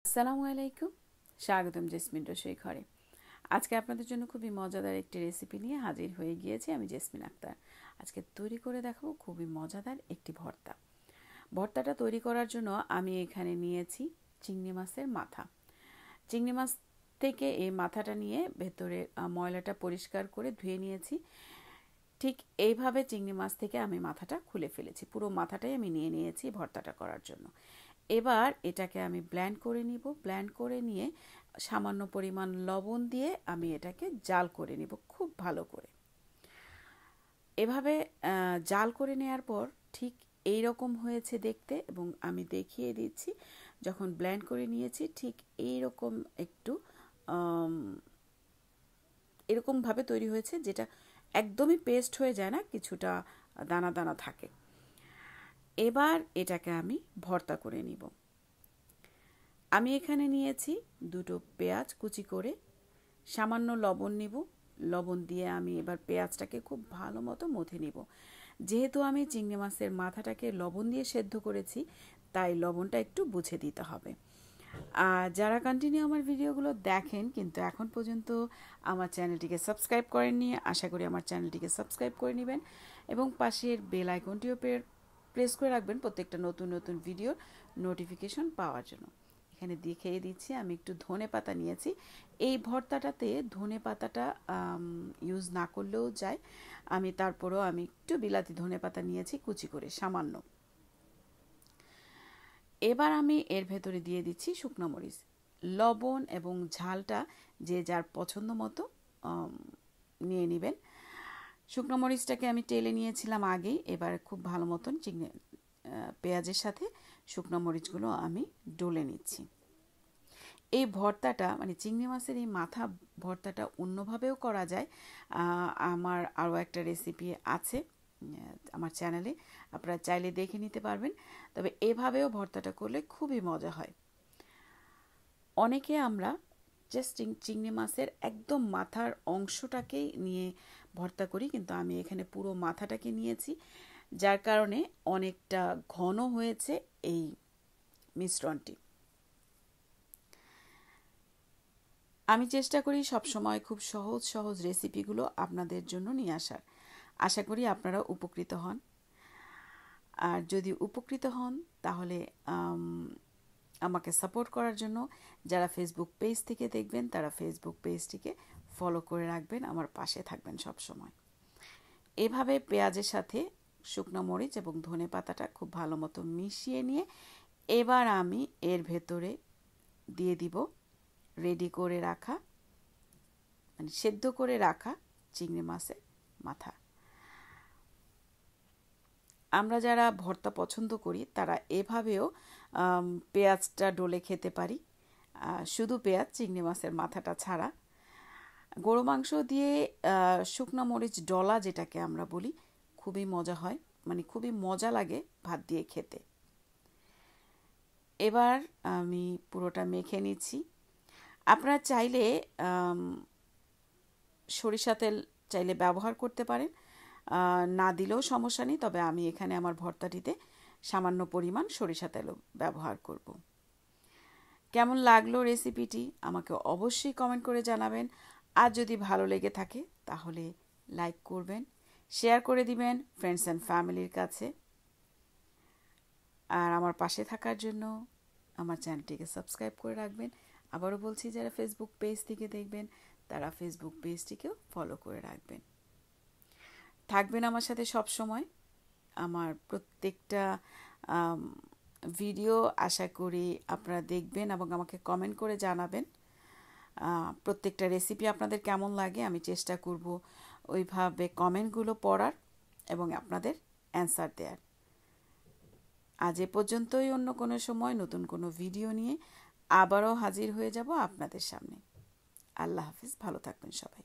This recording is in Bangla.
আসসালামু আলাইকুম, স্বাগতম জেসমিন রসুই ঘরে। আজকে আপনাদের জন্য খুবই মজাদার একটি রেসিপি নিয়ে হাজির হয়ে গিয়েছি আমি জেসমিন আক্তার। আজকে তৈরি করে দেখাবো খুবই মজাদার একটি ভর্তা। ভর্তাটা তৈরি করার জন্য আমি এখানে নিয়েছি চিংড়ি মাছের মাথা। চিংড়ি মাছ থেকে এই মাথাটা নিয়ে ভেতরে ময়লাটা পরিষ্কার করে ধুয়ে নিয়েছি। ঠিক এইভাবে চিংড়ি মাছ থেকে আমি মাথাটা খুলে ফেলেছি, পুরো মাথাটাই আমি নিয়ে নিয়েছি ভর্তাটা করার জন্য। এবার এটাকে আমি ব্লেন্ড করে নিব। ব্লেন্ড করে নিয়ে সামান্য পরিমাণ লবণ দিয়ে আমি এটাকে জাল করে নিব খুব ভালো করে। এভাবে জাল করে নেওয়ার পর ঠিক এই রকম হয়েছে দেখতে, এবং আমি দেখিয়ে দিচ্ছি যখন ব্লেন্ড করে নিয়েছি ঠিক এই রকম একটু এরকমভাবে তৈরি হয়েছে, যেটা একদমই পেস্ট হয়ে যায় না, কিছুটা দানা দানা থাকে। এবার এটাকে আমি ভর্তা করে নিব। আমি এখানে নিয়েছি দুটো পেঁয়াজ কুচি করে, সামান্য লবণ নিব। লবণ দিয়ে আমি এবার পেঁয়াজটাকে খুব ভালো মতো মথে নিব। যেহেতু আমি চিংড়ি মাছের মাথাটাকে লবণ দিয়ে সেদ্ধ করেছি, তাই লবণটা একটু বুঝে দিতে হবে। আর যারা কন্টিনিউ আমার ভিডিওগুলো দেখেন কিন্তু এখন পর্যন্ত আমার চ্যানেলটিকে সাবস্ক্রাইব করেননি, আশা করি আমার চ্যানেলটিকে সাবস্ক্রাইব করে নেবেন এবং পাশের বেল আইকনটিও প্রেস করে রাখবেন প্রত্যেকটা নতুন নতুন ভিডিওর নোটিফিকেশন পাওয়ার জন্য। এখানে দেখিয়ে দিচ্ছি আমি একটু ধনে পাতা নিয়েছি। এই ভর্তাটাতে ধনে পাতাটা ইউজ না করলেও যায়, তারপরেও আমি একটু বিলাতি ধনে পাতা নিয়েছি কুচি করে সামান্য। এবার আমি এর ভেতরে দিয়ে দিচ্ছি শুকনো মরিচ। লবণ এবং ঝালটা যে যার পছন্দ মতো নিয়ে নেবেন। শুকনো মরিচটাকে আমি টেলে নিয়েছিলাম আগেই। এবার খুব ভালো মতন পেঁয়াজের সাথে শুকনো মরিচগুলো আমি ডলে নিচ্ছি। এই ভর্তাটা মানে চিংড়ি মাছের এই মাথা ভর্তাটা অন্যভাবেও করা যায়। আমার আরও একটা রেসিপি আছে আমার চ্যানেলে, আপনারা চাইলে দেখে নিতে পারবেন। তবে এভাবেও ভর্তাটা করলে খুবই মজা হয়। অনেকে আমরা জাস্ট চিংড়ি মাছের একদম মাথার অংশটাকেই নিয়ে ভর্তা করি, কিন্তু আমি এখানে পুরো মাথাটাকে নিয়েছি, যার কারণে অনেকটা ঘন হয়েছে এই মিশ্রণটি। আমি চেষ্টা করি সবসময় খুব সহজ সহজ রেসিপিগুলো আপনাদের জন্য নিয়ে আসার। আশা করি আপনারা উপকৃত হন। আর যদি উপকৃত হন তাহলে আমাকে সাপোর্ট করার জন্য যারা ফেসবুক পেজ থেকে দেখবেন তারা ফেসবুক পেজটিকে ফলো করে রাখবেন, আমার পাশে থাকবেন সব সময়। এভাবে পেঁয়াজের সাথে শুকনো মরিচ এবং ধনে পাতাটা খুব ভালো মতো মিশিয়ে নিয়ে এবার আমি এর ভেতরে দিয়ে দিব রেডি করে রাখা মানে সেদ্ধ করে রাখা চিংড়ি মাছের মাথা। আমরা যারা ভর্তা পছন্দ করি তারা এভাবেও পেঁয়াজটা ডলে খেতে পারি, শুধু পেঁয়াজ চিংড়ি মাছের মাথাটা ছাড়া। গরু মাংস দিয়ে শুকনো মরিচ ডলা যেটাকে আমরা বলি, খুবই মজা হয়, মানে খুবই মজা লাগে ভাত দিয়ে খেতে। এবার আমি পুরোটা মেখে নিচ্ছি। আপনারা চাইলে সরিষা তেল চাইলে ব্যবহার করতে পারেন, না দিলেও সমস্যা নেই। তবে আমি এখানে আমার ভর্তাটিতে সামান্য পরিমাণ সরিষা তেলও ব্যবহার করব। কেমন লাগলো রেসিপিটি আমাকে অবশ্যই কমেন্ট করে জানাবেন। আর যদি ভালো লেগে থাকে তাহলে লাইক করবেন, শেয়ার করে দিবেন ফ্রেন্ডস অ্যান্ড ফ্যামিলির কাছে। আর আমার পাশে থাকার জন্য আমার চ্যানেলটিকে সাবস্ক্রাইব করে রাখবেন। আবারও বলছি, যারা ফেসবুক পেজ থেকে দেখবেন তারা ফেসবুক পেজটিকেও ফলো করে রাখবেন। থাকবেন আমার সাথে সব সময়। আমার প্রত্যেকটা ভিডিও আশা করি আপনারা দেখবেন এবং আমাকে কমেন্ট করে জানাবেন প্রত্যেকটা রেসিপি আপনাদের কেমন লাগে। আমি চেষ্টা করব ওইভাবে কমেন্টগুলো পড়ার এবং আপনাদের অ্যান্সার দেওয়ার। আজ এ পর্যন্তই। অন্য কোনো সময় নতুন কোনো ভিডিও নিয়ে আবারও হাজির হয়ে যাব আপনাদের সামনে। আল্লাহ হাফিজ, ভালো থাকবেন সবাই।